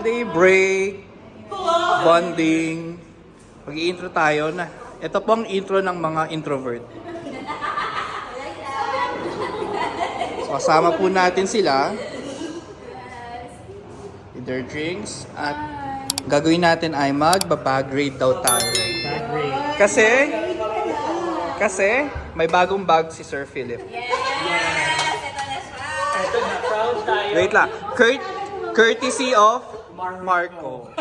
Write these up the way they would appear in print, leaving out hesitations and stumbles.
Holiday break, bonding. Mag-i-intro tayo na. Ito po ang intro ng mga introvert. So, kasama po natin sila. With their drinks. At gagawin natin ay magbabag-grade daw tayo. Kasi may bagong bag si Sir Philip. Ito na, proud tayo. Wait lang. Courtesy of Marco.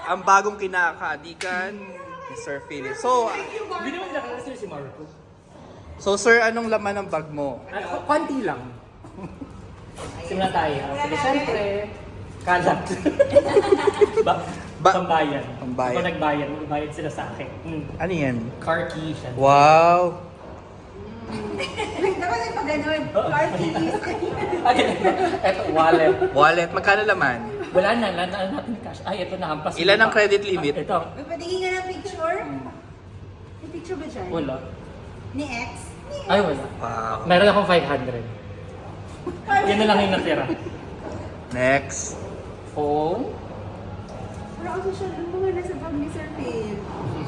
Ang bagong kinakaadikan ni Sir Philip. So, Hindi naman nakakala sila si Marco. Sir, anong laman ng bag mo? Konti lang. Simula tayo. Sige, syempre, kalat. Pambayan. Pambayan. Ako nagbayad, magbayad sila sa akin. Ano yan? Car keys. Wow! Dapat ay pag ganun. Car keys. Ito, wallet. Wallet, magkano laman? Wala na natin cash. Ay, ito na, hampas. Ilan ang credit limit? Ito. May patingin nga ng picture? May picture ba dyan? Wala. Ni X? Ay, wala. Wow. Meron akong 500. Yan na lang yung natira. Next. Phone. Wala kasi siya ng mga nasa bag ni Sir Phil.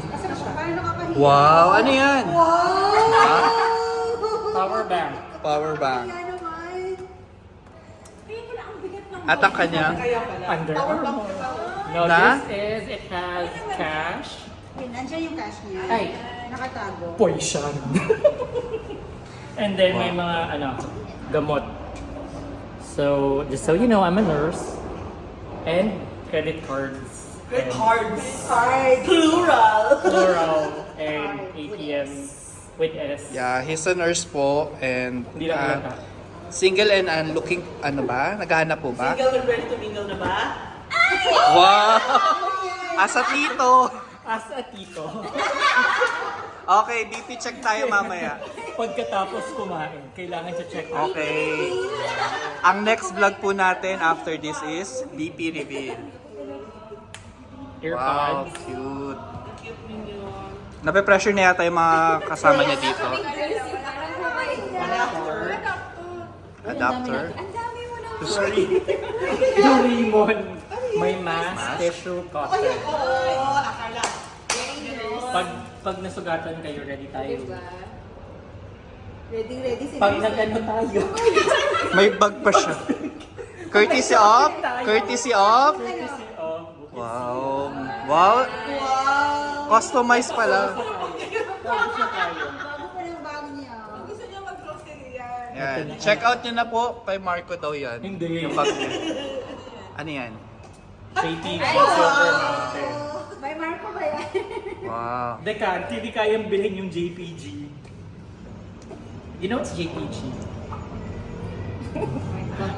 Kasi siya, parang nakakahiya. Wow! Ano yan? Wow! Power bank. Power bank. Kaya naman. Kaya pala ang bigat ng At ang kanyang Under Armour. No, Na? it has cash. Yun, nandiyan yung cash niya. Ay. Nakatago. Poison. And then may mga gamot. So, just so you know, I'm a nurse. And credit cards. Card. Plural. And ATM with S. Yeah, he's a nurse po and Hindi lang halata. single and looking, ano ba? Naghahanap po ba? Single and ready to mingle na ba? Wow! Asa tito! As a tito. Okay, DP check tayo mamaya. Pagkatapos kumain, kailangan check out. Okay. Ang next vlog po natin after this is BP reveal. Wow, Earpods. cute. Nape-pressure na yata yung mga kasama niya dito. Adapter. Sorry. Doraemon. May mask, tissue, cotton. Oo, akala. Pag nasugatan kayo, ready tayo. Ready si Pag nagano tayo. May bag pa siya. Courtesy of? Courtesy of? Courtesy of Wow. Wow. Customized pala. Tapos na tayo. Bago pa ng bag niya. Gusto niya mag-grocery yan. Yan. Check out nyo na po. Kay Marco daw yan. Hindi. Yung bag niya. Ano yan? JPG Silver Mountain. May Marco ba yan? Wow. Hindi kayang bilhin yung JPG. You know what's JPG?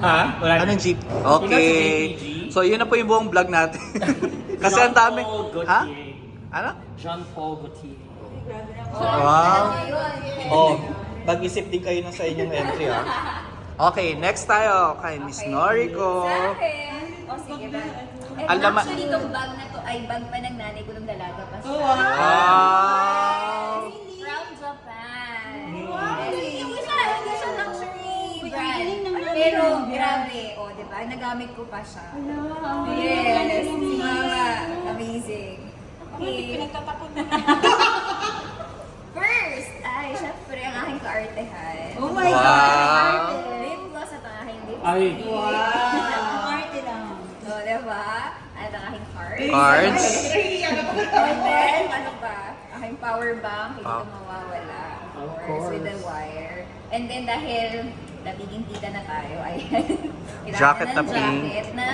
Ha? Wala na. Anong Jeep? You know what's Okay. JPG? So yun na po yung buong vlog natin. Kasi ang dami. Jean-Paul Ha? Gaultier. Ano? Jean-Paul Gaultier. Wow. Oh, mag-isip din kayo na sa inyong entry ha. Okay, next tayo kay Miss Noriko. Sa akin. O sige ba? Alam ma- Actually, itong bag na to ay bag pa ng nanay ko nung dalaga pa siya. Wow. From Japan. Hindi siya luxury brand. Pero grabe, o diba? Nagamit ko pa siya. Yes, mama. Amazing. Okay. Pinagtatapon na. First, ay syempre ang aking kaartehan. Oh my Wow. God! Lip gloss at ang aking lipstick. Ay. Wow! Arte lang. So, diba? At ang aking cards. Cards. And then, ano pa? Aking power bank, hindi Ah. ko mawawala. Of Of course. with the wire. And then, dahil nabiging tita na tayo, ayan. Jacket na Kailangan ng pink. jacket na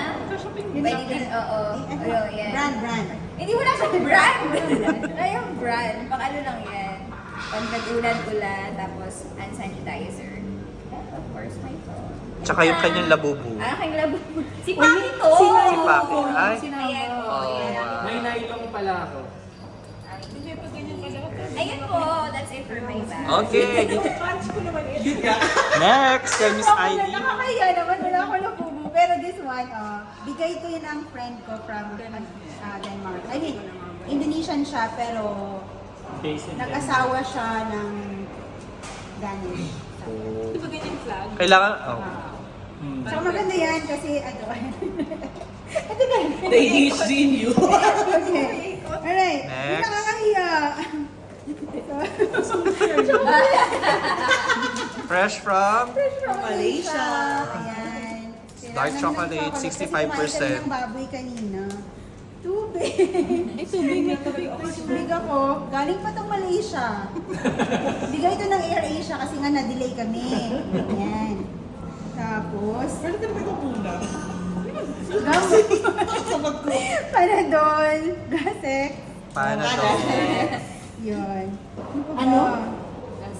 pwede din, oo. Ayun, yan. Brand. Hindi wala siyang brand. Wala yung brand. Pang ano lang yan. Pag nag-ulan-ulan, tapos hand sanitizer. And of course, my phone. Tsaka yung kanyang labubu. Aking labo. Si Paki to! Si Paki. Ay. Ayan po, Oh, yan. wow. May nailong pala ako. Hindi pa ganyan pala. Ayun po, that's it for my bag. Okay. Punch ko naman eh. Next kay Miss Ivy. Nakakaya naman, wala ako napubo. Pero this one, bigay ko yun ang friend ko from Denmark. I mean, Indonesian siya, pero Based in nag-asawa siya ng Danish. Di ba ganyan flag? Kailangan, oh. So maganda yan kasi ano, The ADHD in you. Okay. Alright. Next. Nakakahiya. Fresh from Malaysia. Ayan. Dark Kailangan chocolate, ng 65%. Kasi kumain kami ng baboy kanina. Tubig. Tubig ako. Galing pa tong Malaysia. Bigay ito ng Air Asia kasi nga na-delay kami. Ayan. Tapos, Pwede ka naman muna. gamot. Panadol. Gasek. Panadol. Yun. Ano?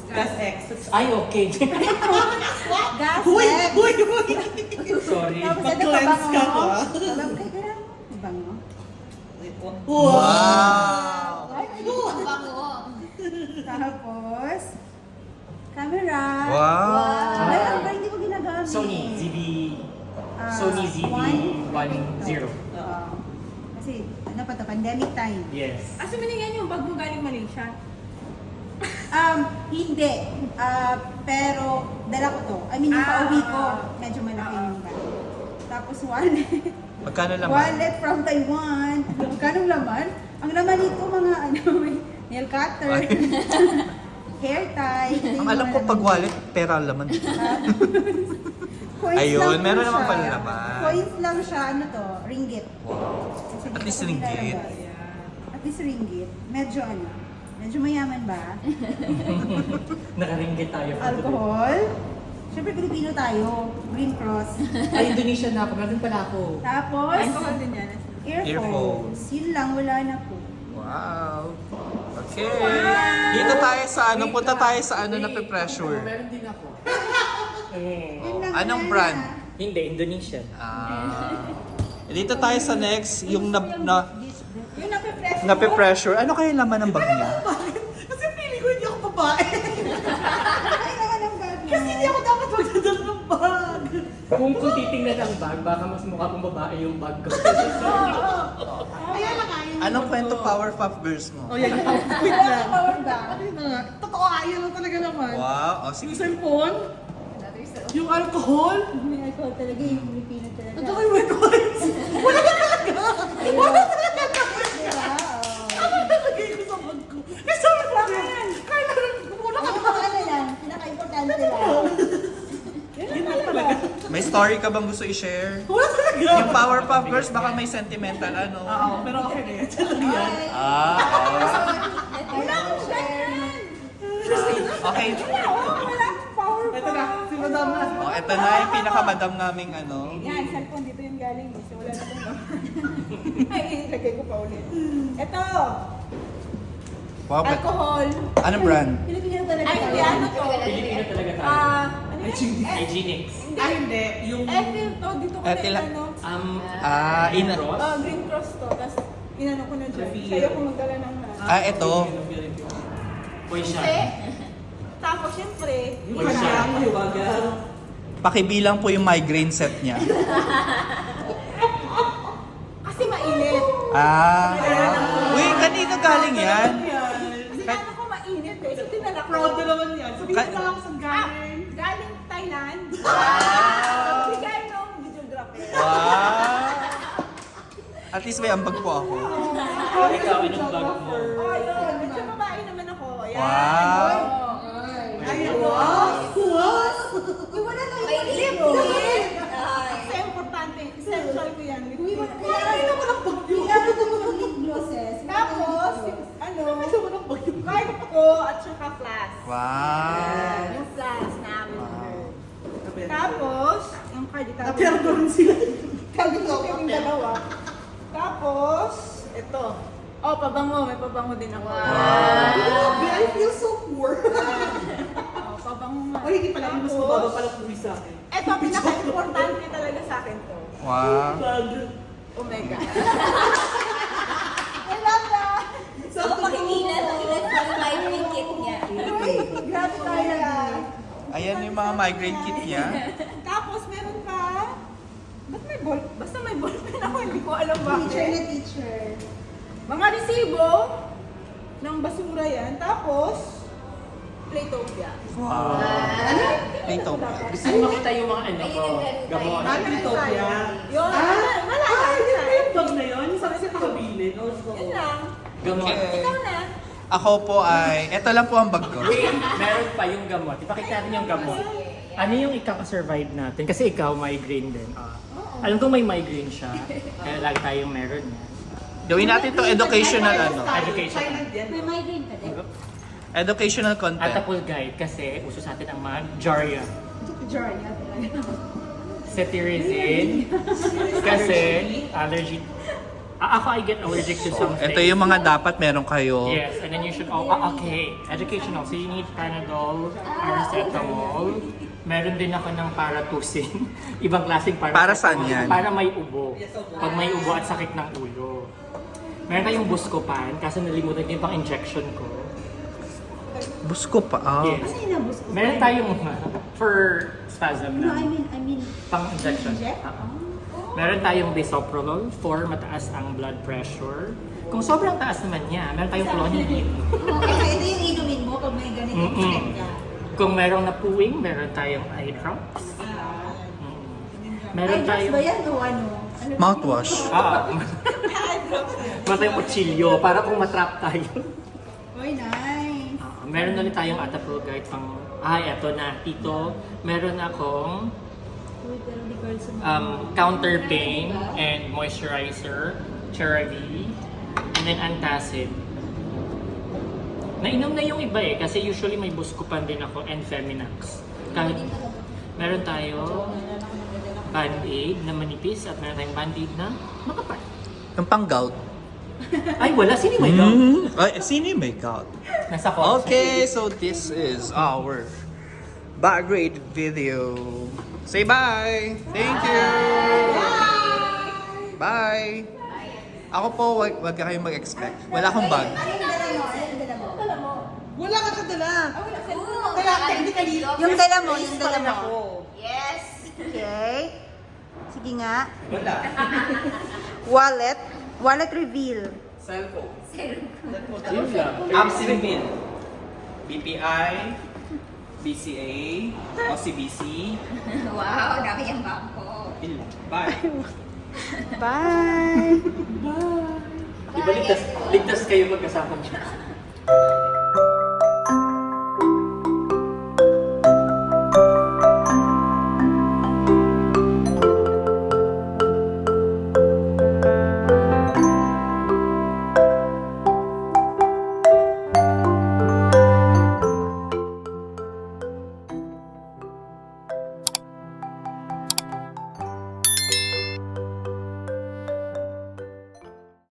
Gas X. Ay, okay. Huy! Gasek. Huy! Huy! Sorry. Tapos ito Mag-cleanse ka pabango. ba? Ay, kaya bango. Wow! Bango. Tapos, camera. Wow! Ay, ang ba hindi ko ginagamit? Sony ZV Ah, Sony ZV-10. Kasi, ano pa to, pandemic time. Yes. Asa mo yan yung bag mo galing Malaysia? Hindi. Pero, dala ko to. I mean, yung pauwi ko, medyo malaki yung bag. Tapos, wallet. Magkano laman? Wallet from Taiwan. Magkano laman? Ang laman nito, mga ano, may nail cutter, hair tie. Ang alam ko pag wallet, pera ang laman. Coins Ayun, lang po meron siya. naman pala laman. Coins lang siya, ano to, ringgit. Wow. Kasi At dito least ko ringgit. nilalagay. At least ringgit. Medyo ano, medyo mayaman ba? Nakaringgit tayo. Alcohol. Siyempre Pilipino tayo. Green Cross. Ay, Indonesia na ako. Meron pala ako. Tapos, Alcohol din yan. earphones. Yun lang, wala na po. Wow. Okay. Dito tayo sa ano, punta tayo sa ano na pe-pressure. Meron din ako. Yun lang, Anong wala brand? na. Hindi, Indonesian. Dito tayo sa next, yung Yun ang pe-pressure. nape-pressure. Ano kaya laman ng bag niya? Kasi feeling ko hindi ako babae. Ay, naman ang bag mo. Kasi hindi ako dapat magdadala ng bag. Kung titingnan ang bag, baka mas mukha kong babae yung bag ko. Ayan na nga yun. Anong kwento Powerpuff Girls mo? Oh, yan. Wait Wala lang. ang power bag. Ayun na nga. Totoo nga, yan lang talaga naman. Wow. O, sige. Yung cellphone, yung alcohol, May alcohol talaga, yung Filipino talaga. at saka yung wet wipes. Wala na talaga. Wala talaga. Diba? Ano nalagay ko sa bag ko? Eh, sabi ko rin, kaya wala ka Ang na. mga ano lang, pinaka-importante lang. Yun lang talaga. May story ka bang gusto i-share? Wala talaga. Yung Powerpuff Girls, baka may sentimental ano. Oo, pero okay na yan. Yan lang yan. Wala akong share. Okay. Ito na, si Madam na. O, eto na yung pinakamadam naming ano. Yan, cellphone dito yung galing. So wala na itong Ay, ilagay ko pa ulit. Ito, Wow, but, alcohol. anong brand? Pilipino talaga. Ay, hindi, ano to? Pilipino talaga tayo. Ano yun? Hygienics. Ah, hindi. Yung... Ethyl to, dito ko na Ethyl. ano. Cross? Green cross to, tapos inano ko na dyan. Refill. Sa'yo ko magdala ng Ito. Poison. Kasi, tapos syempre, Yung kanyang mahiwagan. Pakibilang po yung migraine set niya. kasi mainit. Uy, kanino galing yan? Sinano ko mainit eh. So tinala ko. Proud na naman yan. Sabihin Ka- ko na lang sa galing. Galing Thailand. Bigay nung videographer. Wow! At least may ambag po ako. Ikaw, anong bag mo? Oh, yun. Medyo babae naman ako. Ayan. Wow! Ay, wow! Wow! Uy, wala na May yung lip libro. Kasi importante. Essential ko yan. Uy, wala na walang bag yun. Kailangan ko mag lip glosses. Tapos, ano, card ko at saka flask. Wow! Yung flask namin. Tapos, yung card itago. Napiyardo rin sila. Tago ko yung dalawa. Tapos, ito. Oh, pabango. May pabango din ako. Grabe, I feel so poor. Oh, pabango nga. O, hindi pala. Mas mababa pala tuloy sa akin. Ito, pinaka-importante talaga sa akin to. Wow! Bag. Omega. I love that. So, pakikilan ang ilan sa live kit niya. Uy, grabe talaga. Ayan yung mga migraine kit niya. Tapos, meron pa. Ba't may ball? Basta may ballpen ako. Hindi ko alam Teacher bakit. na teacher. Mga resibo ng basura yan. Tapos, Playtopia. Ito. Gusto mo makita yung mga ano ko, gamot. Utopia. Yun, malala. Yung bag na yun, yung sa pagkabilin. Yun lang. Gamot. Ikaw na. Ako po ay, ito lang po ang bag ko. Wait, meron pa yung gamot. Ipakita natin yung gamot. Ano yung ikaka-survive natin? Kasi ikaw, migraine din. Alam ko may migraine siya. Kaya lagi tayong meron yan. Gawin natin to educational Education. May migraine ka din. educational At content. Apple Guide kasi uso sa atin ang mga Jaria. Jordan talaga. Cetirizine. Kasi allergy. Ako, I get allergic to something. Ito yung mga dapat meron kayo. Yes, and then you should okay. Educational. So you need Panadol, paracetamol. Meron din ako ng Paratusin. Ibang klaseng paracetamol. Para saan yan? Para may ubo. Pag may ubo at sakit ng ulo. Meron tayong Buscopan, kasi nalimutan ko yung pang-injection ko. Busko pa. Yes. Ano yung nabus ko? Meron tayong for spasm No, na. I mean, Pang-injection. Inject? Meron tayong bisoprolol for mataas ang blood pressure. Kung sobrang taas naman niya, meron tayong clonidine. Okay, ito yung inumin mo pag may ganito check ka. Kung merong napuwing, meron tayong eye drops. Meron Ay, drugs ba tayong... yan o ano? Mouthwash. Meron tayong kutsilyo para kung matrap tayo. Uy, nice. Meron ulit tayong Atapro guide pang... eto na, Tito. Meron akong Uy, pero di ko sa counter pain and moisturizer, CeraVe, and then antacid. Nainom na yung iba eh, kasi usually may Buscopan din ako and Feminax. Kahit meron tayo Band-Aid na manipis at meron tayong Band-Aid na makapal. Yung pang-gout. Ay, wala. Sino may gout? Ay, sino yung may gout? Nasa kotse. Okay, so this is our backgrade video. Say bye! Thank you! Bye! Ako po, wag ka kayong mag-expect. Wala akong bag. Ano yung dala mo? Ano yung dala mo? Wala ka kadala. Kaya technically, Yung dala mo, yung dala mo. Yes. Okay. Sige nga. Wala. Wallet. Wallet reveal. Cellphone. Yun lang. ABCBPIN. BPI, BCA, OCBC. Wow, dami yung bangko. Bye! Bye! Di ba ligtas kayo magkasama dyan?